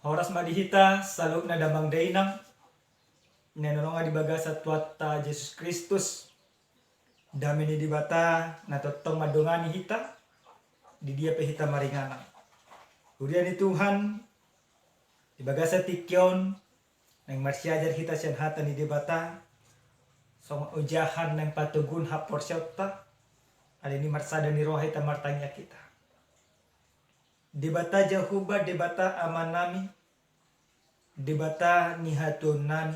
Horas madihita saluk na damang dainang nenononga di bagasa tuata Yesus Kristus dami ni dibata na totong madungani hita di dia pe hita maringana. Urian ni Tuhan di bagasa tikyon nang marsiajar hita sian hata ni dibata song ujahan nang patugun hapor syauta ali ni marsada ni roh hita martanya kita. Debata Jehovah debata amanami debata ni hatun nami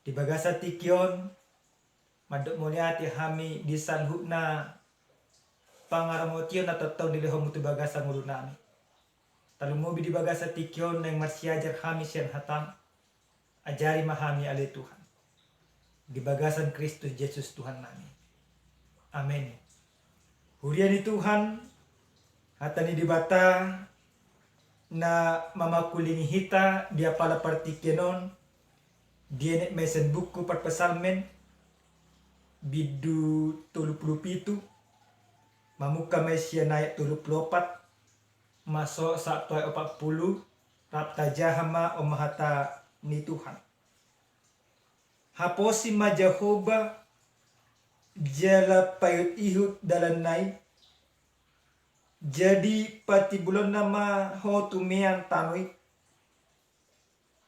di bagasa tikyon maduk muliati hami disanhuna pangaramotio na totong dilihom tu bagasa ngulu nami talumubi di bagasa tikyon nang marsiajar hami sian hatam ajari mahami ali Tuhan di bagasan Kristus Yesus Tuhan nami. Amin. Hurian ni Tuhan hatani dibata na mamakulingi hita dia pala partikenon dia nek mesen buku pat pesalmen bidu 37 mamuka mesia naik 34 masuk 140 rapta jahama omahata ni Tuhan haposi ma Jehovah jala payut ihut dalan nai jadi pati bulan nama ho tumian tanui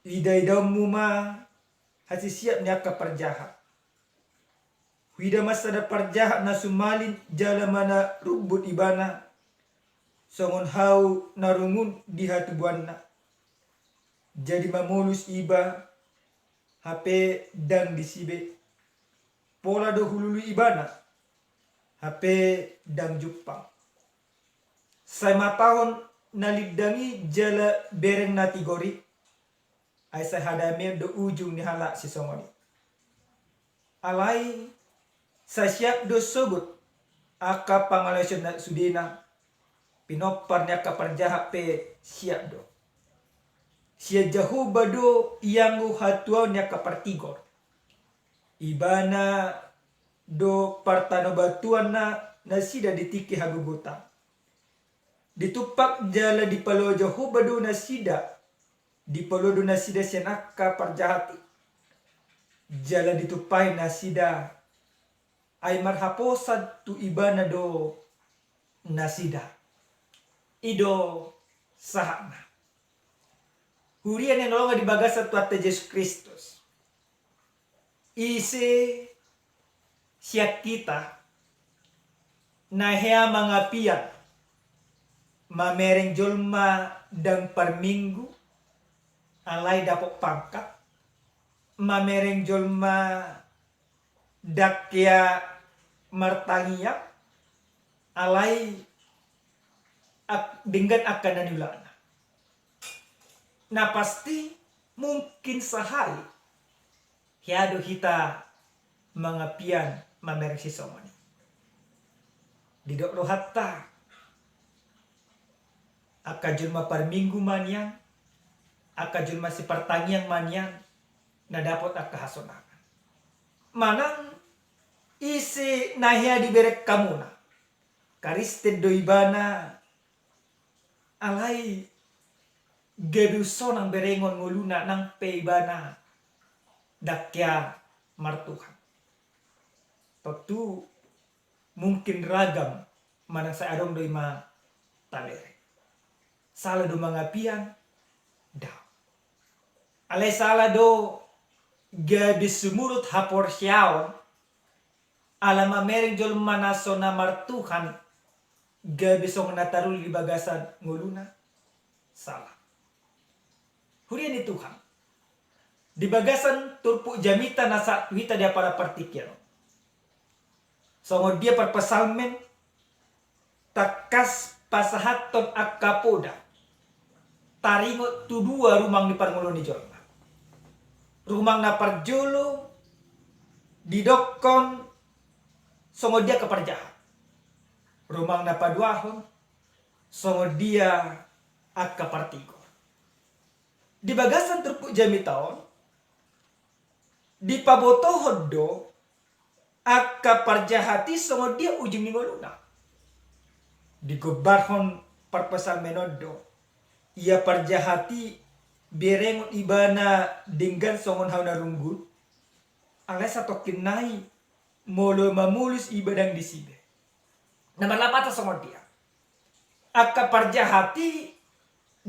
idaidamu ma hasi siap nyaka perjahat wida masada perjahat na sumalin jala mana rubut ibana songon hau narungun di hatu buana jadi mamulus iba HP dan disibe pola do hululu ibana HP dan jupang sama tahun nalidangi jala bereng natigori ay sa hadamir do ujung ni halak si songoni alai sa siap do sogut aka pangalasyon na sudina pinopar niya kaparjaha pe siap do siya Jehovah do iyangu hatuaw niya kapartigor ibana do partano batuan na sida ditiki hagugutan ditupak jala di palo Jehovah do na sida di palo do na sida senaka parjahati jala ditupai na sida ay marhaposad tu ibana do na sida ido sahana hurian yang nolonga di bagasa tuata Yesus Kristus isi siak kita nahea mangapian mamereng jolma dan perminggu alai dapok pangkat mamereng jolma dakya martangia alai dengan akan nanulana na pasti mungkin sahari hiado kita mangapian mamereng si somoni didok rohatta aka julma par minggu manian aka julma si pertanian manian na dapat aka hasonakan manang isi nahia diberek kamuna kariste doibana alai geduso nang berengon nguluna nang peibana dakya martuhan tentu mungkin ragam manang sa adong doima talere sala do mangapian da alai sala do gabi sumurut hapor siaon alam amering jol manaso na martuhan gabi song natarul di bagasan nguluna salah hurian ni Tuhan di bagasan turpu jamita nasa wita dia para partikir songo dia perpesalmen takas pasahaton akapoda taringot tudua rumang di parngulun ni jorna rumang na parjolo didokon songo dia keperjahat rumang na paduahon songo dia akka partigo di bagasan turpu jamitaon di pabotohon do akka parjahati songo dia ujung ni ngoluna di gobarhon parpesal menodo ia parjahati berengot ibana dengan songon hauna runggut alai satu kinai molo mamulus ibadang disibe nama lapata songon dia akka parjahati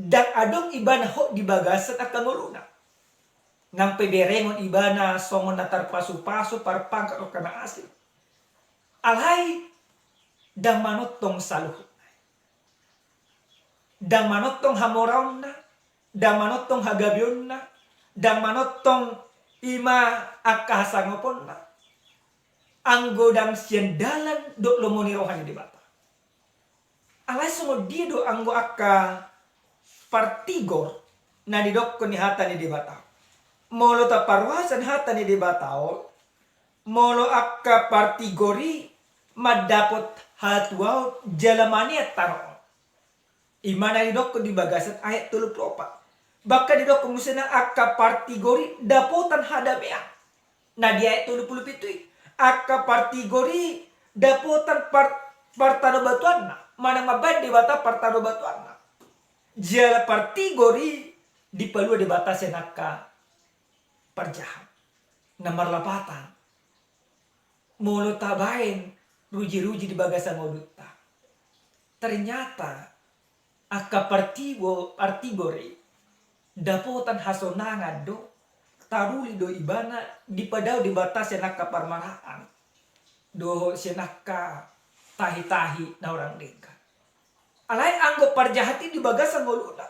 dan adong ibana ho di bagasan akka ngoluna ngampe berengot ibana songon natar pasu-pasu parpangkat kana asil alai dan manotong saluh dan manotong hamorauna dan manotong hagabionna dan manotong ima akka hasangoponna anggo dang siendalan dok lomoni rohani di bata alai songo dia do anggo akka partigor na di dok ni hatani di bata molo ta parwasan hatani di batao molo akka partigori madapot hatuau jalamani taro imana di dok di bagasan ayat 34 Baka di dok musina akka partigori dapotan hadamea. Nah di ayat 27 akka partigori dapotan partano batuanna. Mana mabad di bata partano batuanna. Jala partigori di palua di bata senaka parjahat. Namar lapatan. Molo tabain ruji-ruji di bagasan moduta. Ternyata akka partigori dapotan hasonangan do taruli do ibana di padau di batas senaka parmarahan do senaka tahi-tahi na orang deka alai anggo parjahati di bagasan moluna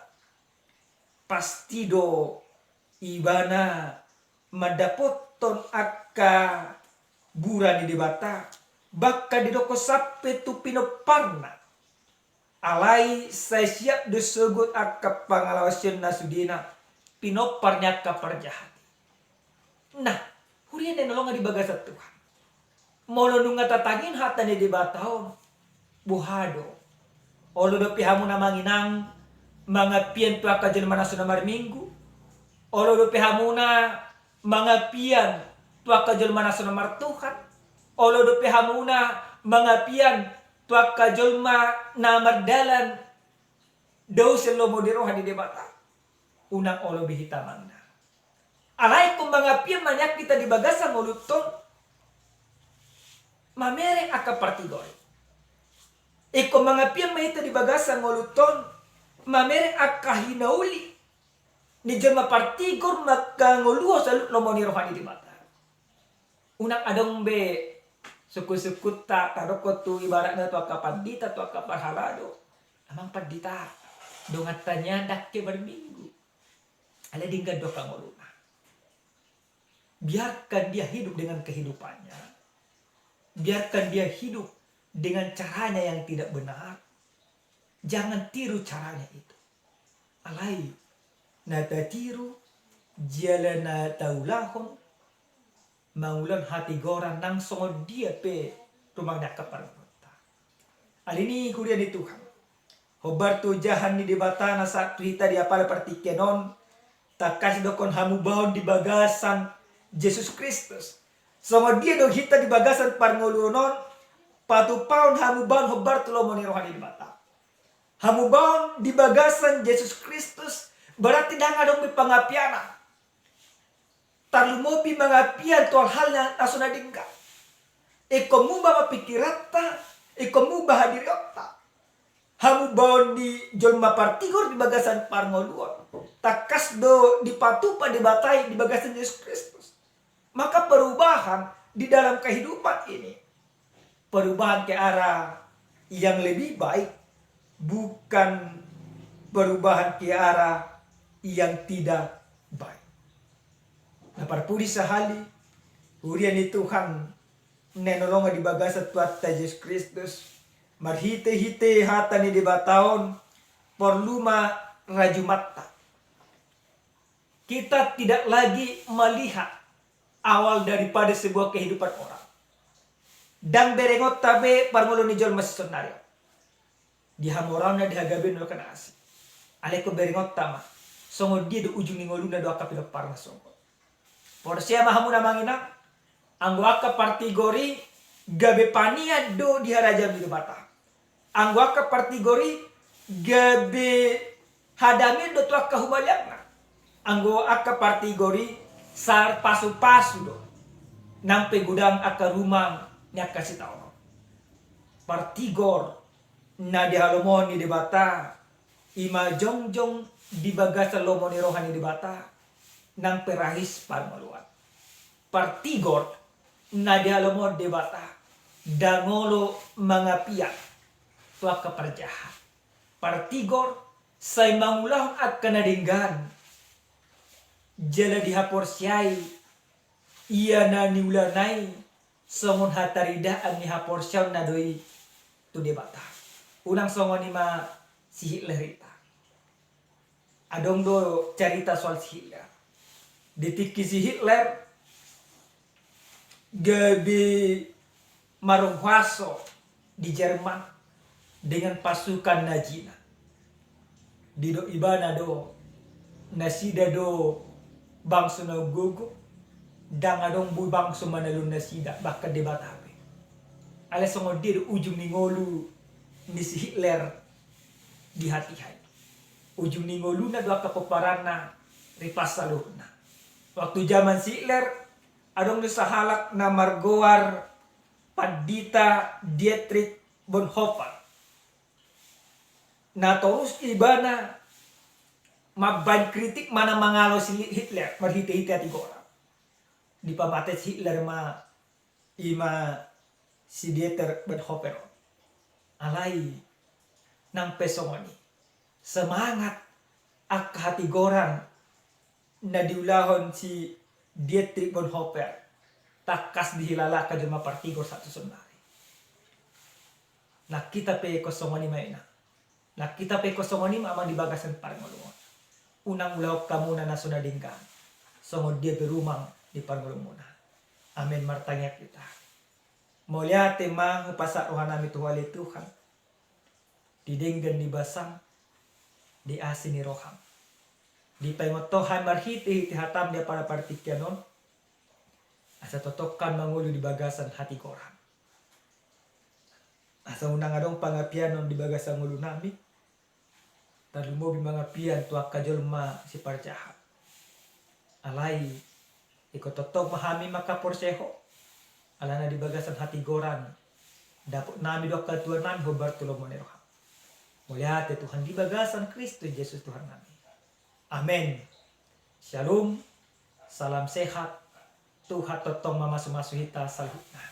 pasti do ibana madapoton akka burani di bata bakka di doko sappe tu pinoparna alai saya siap disebut akka pangalawasin nasudina pinoparnya ka parjahati. Nah, hurian yang nolongan di bagasat Tuhan. Molo nunga tatangin hatane di bataon buhado. Olo do pihamu na manginang mga pian tu akka jelma nasu na marminggu. Olo do pihamu na mga pian tu akka jelma nasu na martuhan. Olo do pihamu na mga pian tuak kajolma na mardalan daw selo modirohan di debata unang olo bihitamangna alai kung mga piyan manyak kita di bagasan ngulutong mamereng akka partigori kung mga piyan mahita di bagasan ngulutong mamereng akka hinauli ni jema partigor makanguluho sa lutlo modirohan di debata unang adong be suku-suku tak taroko tu ibaratnya tu akka pandita tu akka parhalado amang pandita dongatanya dakke berminggu ala dingga doka ngoluna biarkan dia hidup dengan kehidupannya biarkan dia hidup dengan caranya yang tidak benar jangan tiru caranya itu alai nata tiru jalana taulahum mangulan hati goran nang songo dia pe rumangnya kaparota. Alini kurian di Tuhan. Hobar tu jahan ni debatana saat kita di apala partikenon takas dokon hamu baon di bagasan Yesus Kristus. Songo dia do kita di bagasan parngolunon patu paun hamu baon hobar tu lomo ni rohani di bata. Hamu baon di bagasan Yesus Kristus berarti dang adong mi pangapiana. Talumobi mga pian tual hal na asuna dingka. Iko muba mapikirata, iko muba hadiriota. Hamu baon di jolma partigor di bagasan parngoluon. Takas do dipatupa dibatai di bagasan Yesus Kristus. Maka perubahan di dalam kehidupan ini. Perubahan ke arah yang lebih baik. Bukan perubahan ke arah yang tidak baik. Naparpudi sahali hurian ni Tuhan nenolonga di bagasat tuatta Yesus Kristus marhite-hite hata ni di bataon porluma rajumatta kita tidak lagi melihat awal daripada sebuah kehidupan orang dan berengot tabe parmolo ni jol masisonaryo di hamorana di hagabin no kana asi aleko berengot tama songo dia do ujung ni ngoluna do akapilok parna songo por siya mahamuna mangina anggo akka partigori gabe pania do di haraja di bata anggo akka partigori gabe Hadami do tuak kahubalyang na. Anggo aka partigori sar pasu-pasu do. Nang pegudang aka rumang niya kasih tao. Partigor na di halomon ni debata. Ima jongjong di bagasa lomoni rohani debata. Nang perahis parmaluan. Partigor na di halomon debata. Dangolo mga piyak. Tuak kaparjahat. Partigor say mangulahon at kanadinggan. Jala dihapor siyay, iya na niulanay, songon hataridaan ni hapor siyaw na doy to debata. Unang songon ni ma si Hitler ita. Adong do cerita soal si Hitler. Ditiki si Hitler, gabi marunghaso di Jerman dengan pasukan Nazina. Di do ibana do nasida do bangsa na gugu dang adong bu bangsa manalun na sida baka debata hape. Alas ang di ujung ni ngolu ni si Hitler di hati-hati. Ujung ni ngolu na dua kapaparan na ripasalo na. Waktu zaman si Hitler adong ni sahalak na margoar Padita Dietrich Bonhoeffer. Na terus ibana maban kritik mana mangalo si Hitler marhiti-hiti ati gora di pamatet si Hitler ma ima si Dieter Bonhoeffer alai nang pesongoni semangat ak hati goran na diulahon si Dietrich Bonhoeffer takas dihilala ka jema partigor satu sonari na kita pe kosongoni maina na kita pe kosongoni amang dibagasan parngolungan unang ulawak kamu na nasunadingkan. Songod dia berumang di parmulumuna. Amin martanya kita. Mulia tema pasak rohana mituwali Tuhan. Didinggan di basang. Di asini roham. Di pengotohan marhiti hatam dia para partikyanon. Asa totokan mangulu di bagasan hati koram. Asa unang adong pangapianon di bagasan ngulu nami. Tadi mo bimangapian tuak kajolma si parjahat. Alai iko totok mahami maka porseho. Alana di bagasan hati goran. Dapot nami dok katuan nami hobar tulong moneroha. Muliate Tuhan di bagasan Kristus Yesus Tuhan nami. Amin. Shalom. Salam sehat. Tuhan totong mama sumasuhita salutna.